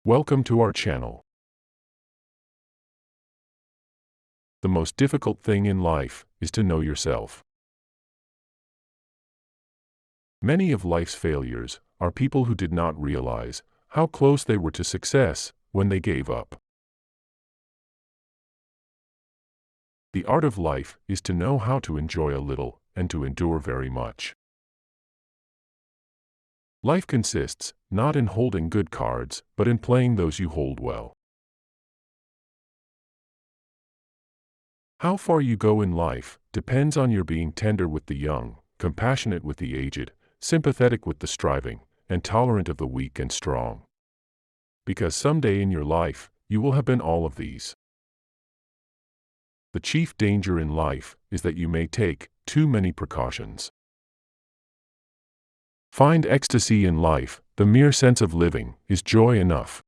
Welcome to our channel. The most difficult thing in life is to know yourself. Many of life's failures are people who did not realize how close they were to success when they gave up. The art of life is to know how to enjoy a little and to endure very much. Life consists not in holding good cards, but in playing those you hold well. How far you go in life depends on your being tender with the young, compassionate with the aged, sympathetic with the striving, and tolerant of the weak and strong. Because someday in your life, you will have been all of these. The chief danger in life is that you may take too many precautions. Find ecstasy in life. The mere sense of living is joy enough.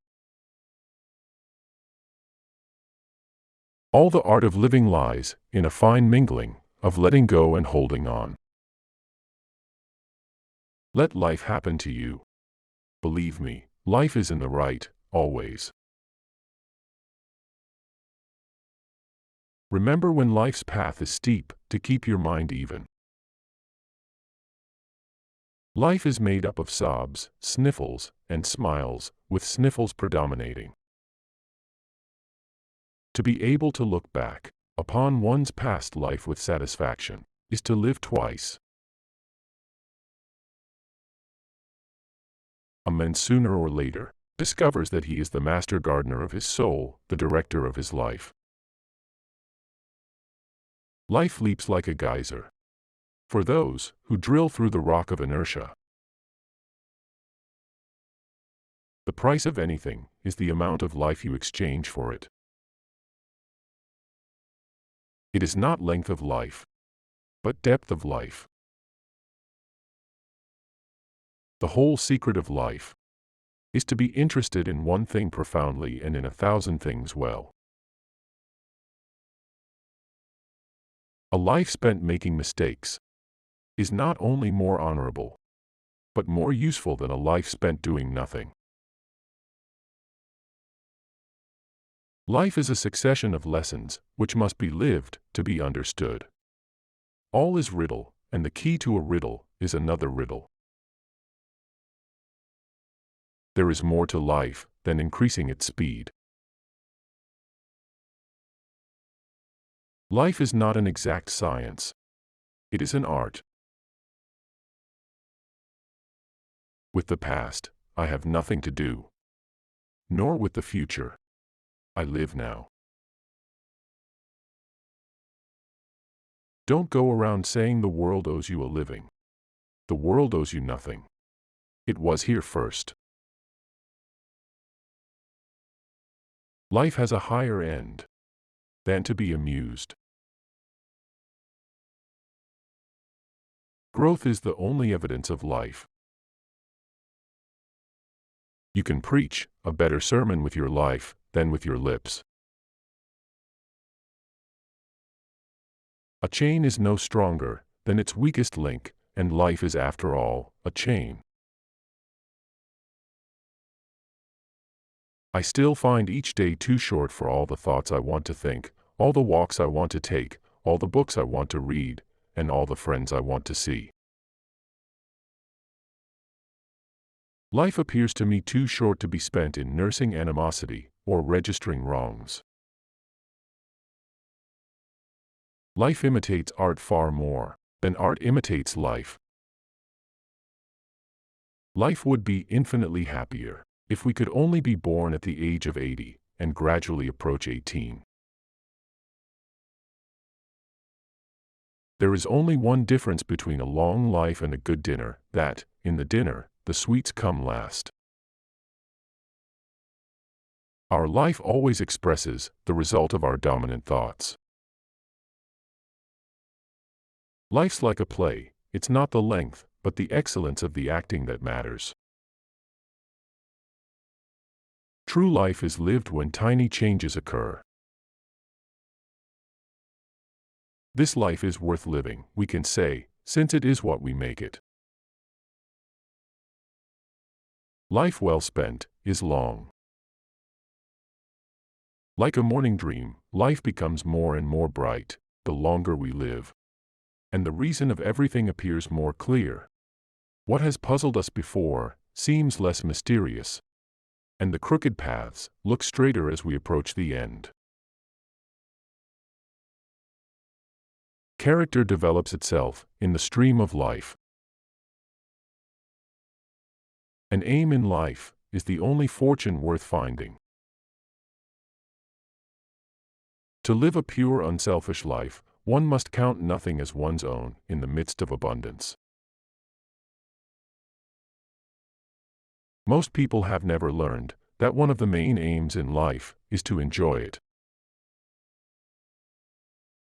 All the art of living lies in a fine mingling of letting go and holding on. Let life happen to you. Believe me, life is in the right, always. Remember when life's path is steep, to keep your mind even. Life is made up of sobs, sniffles, and smiles, with sniffles predominating. To be able to look back upon one's past life with satisfaction is to live twice. A man sooner or later discovers that he is the master gardener of his soul, the director of his life. Life leaps like a geyser for those who drill through the rock of inertia. The price of anything is the amount of life you exchange for it. It is not length of life, but depth of life. The whole secret of life is to be interested in one thing profoundly and in 1,000 things well. A life spent making mistakes is not only more honorable, but more useful than a life spent doing nothing. Life is a succession of lessons which must be lived to be understood. All is riddle, and the key to a riddle is another riddle. There is more to life than increasing its speed. Life is not an exact science. It is an art. With the past, I have nothing to do. Nor with the future. I live now. Don't go around saying the world owes you a living. The world owes you nothing. It was here first. Life has a higher end than to be amused. Growth is the only evidence of life. You can preach a better sermon with your life than with your lips. A chain is no stronger than its weakest link, and life is, after all, a chain. I still find each day too short for all the thoughts I want to think, all the walks I want to take, all the books I want to read, and all the friends I want to see. Life appears to me too short to be spent in nursing animosity or registering wrongs. Life imitates art far more than art imitates life. Life would be infinitely happier if we could only be born at the age of 80 and gradually approach 18. There is only one difference between a long life and a good dinner, that, in the dinner, the sweets come last. Our life always expresses the result of our dominant thoughts. Life's like a play. It's not the length, but the excellence of the acting that matters. True life is lived when tiny changes occur. This life is worth living, we can say, since it is what we make it. Life well spent is long. Like a morning dream, life becomes more and more bright, the longer we live. And the reason of everything appears more clear. What has puzzled us before seems less mysterious. And the crooked paths look straighter as we approach the end. Character develops itself in the stream of life. An aim in life is the only fortune worth finding. To live a pure, unselfish life, one must count nothing as one's own in the midst of abundance. Most people have never learned that one of the main aims in life is to enjoy it.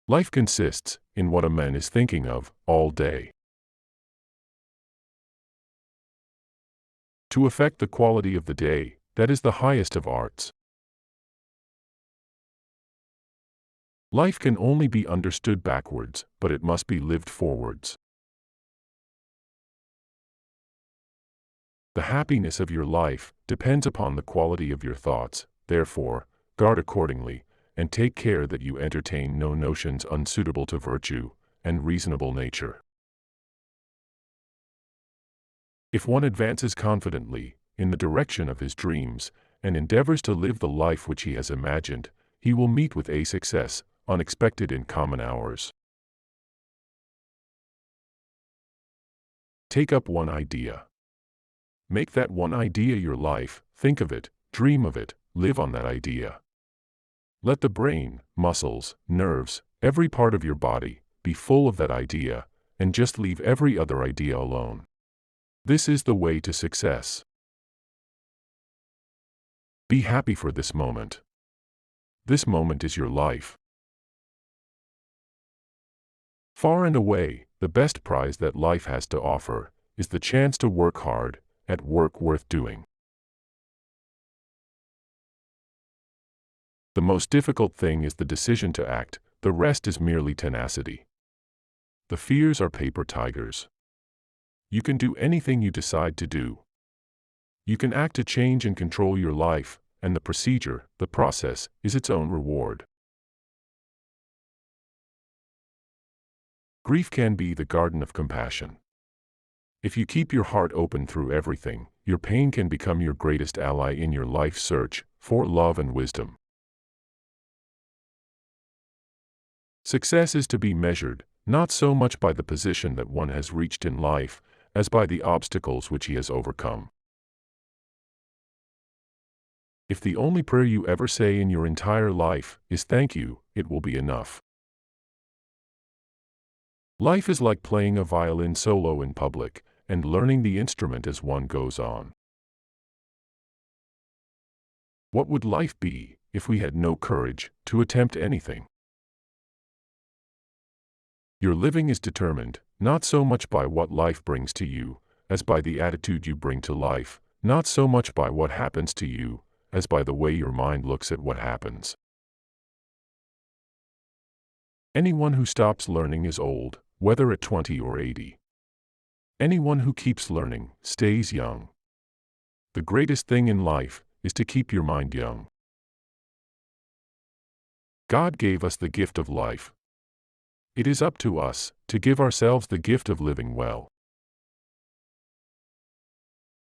Life consists in what a man is thinking of all day. To affect the quality of the day, that is the highest of arts. Life can only be understood backwards, but it must be lived forwards. The happiness of your life depends upon the quality of your thoughts, therefore, guard accordingly, and take care that you entertain no notions unsuitable to virtue and reasonable nature. If one advances confidently in the direction of his dreams and endeavors to live the life which he has imagined, he will meet with a success unexpected in common hours. Take up one idea. Make that one idea your life, think of it, dream of it, live on that idea. Let the brain, muscles, nerves, every part of your body be full of that idea, and just leave every other idea alone. This is the way to success. Be happy for this moment. This moment is your life. Far and away, the best prize that life has to offer is the chance to work hard at work worth doing. The most difficult thing is the decision to act, the rest is merely tenacity. The fears are paper tigers. You can do anything you decide to do. You can act to change and control your life, and the procedure, the process, is its own reward. Grief can be the garden of compassion. If you keep your heart open through everything, your pain can become your greatest ally in your life search for love and wisdom. Success is to be measured, not so much by the position that one has reached in life, as by the obstacles which he has overcome. If the only prayer you ever say in your entire life is thank you, it will be enough. Life is like playing a violin solo in public, and learning the instrument as one goes on. What would life be if we had no courage to attempt anything? Your living is determined, not so much by what life brings to you, as by the attitude you bring to life, not so much by what happens to you, as by the way your mind looks at what happens. Anyone who stops learning is old, whether at 20 or 80. Anyone who keeps learning stays young. The greatest thing in life is to keep your mind young. God gave us the gift of life. It is up to us to give ourselves the gift of living well.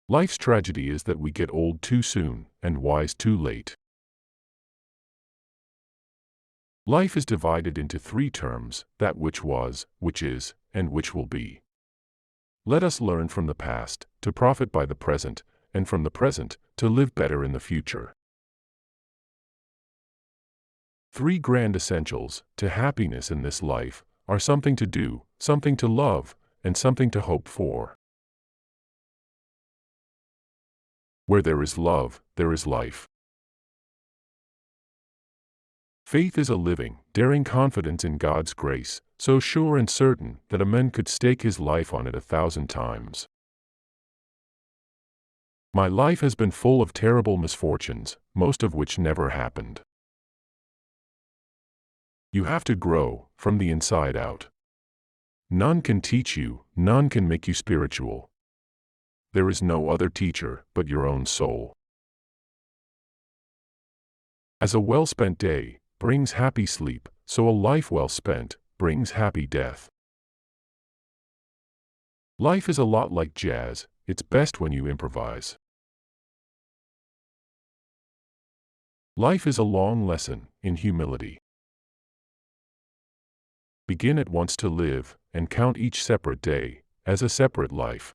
Life's tragedy is that we get old too soon and wise too late. Life is divided into three terms: that which was, which is, and which will be. Let us learn from the past to profit by the present, and from the present to live better in the future. Three grand essentials to happiness in this life are something to do, something to love, and something to hope for. Where there is love, there is life. Faith is a living, daring confidence in God's grace, so sure and certain that a man could stake his life on it 1,000 times. My life has been full of terrible misfortunes, most of which never happened. You have to grow from the inside out. None can teach you, none can make you spiritual. There is no other teacher but your own soul. As a well-spent day brings happy sleep, so a life well spent brings happy death. Life is a lot like jazz, it's best when you improvise. Life is a long lesson in humility. Begin at once to live, and count each separate day as a separate life.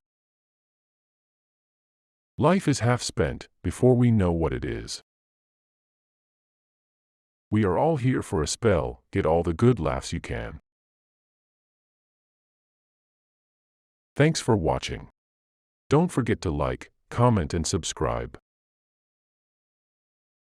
Life is half spent before we know what it is. We are all here for a spell, get all the good laughs you can. Thanks for watching. Don't forget to like, comment and subscribe.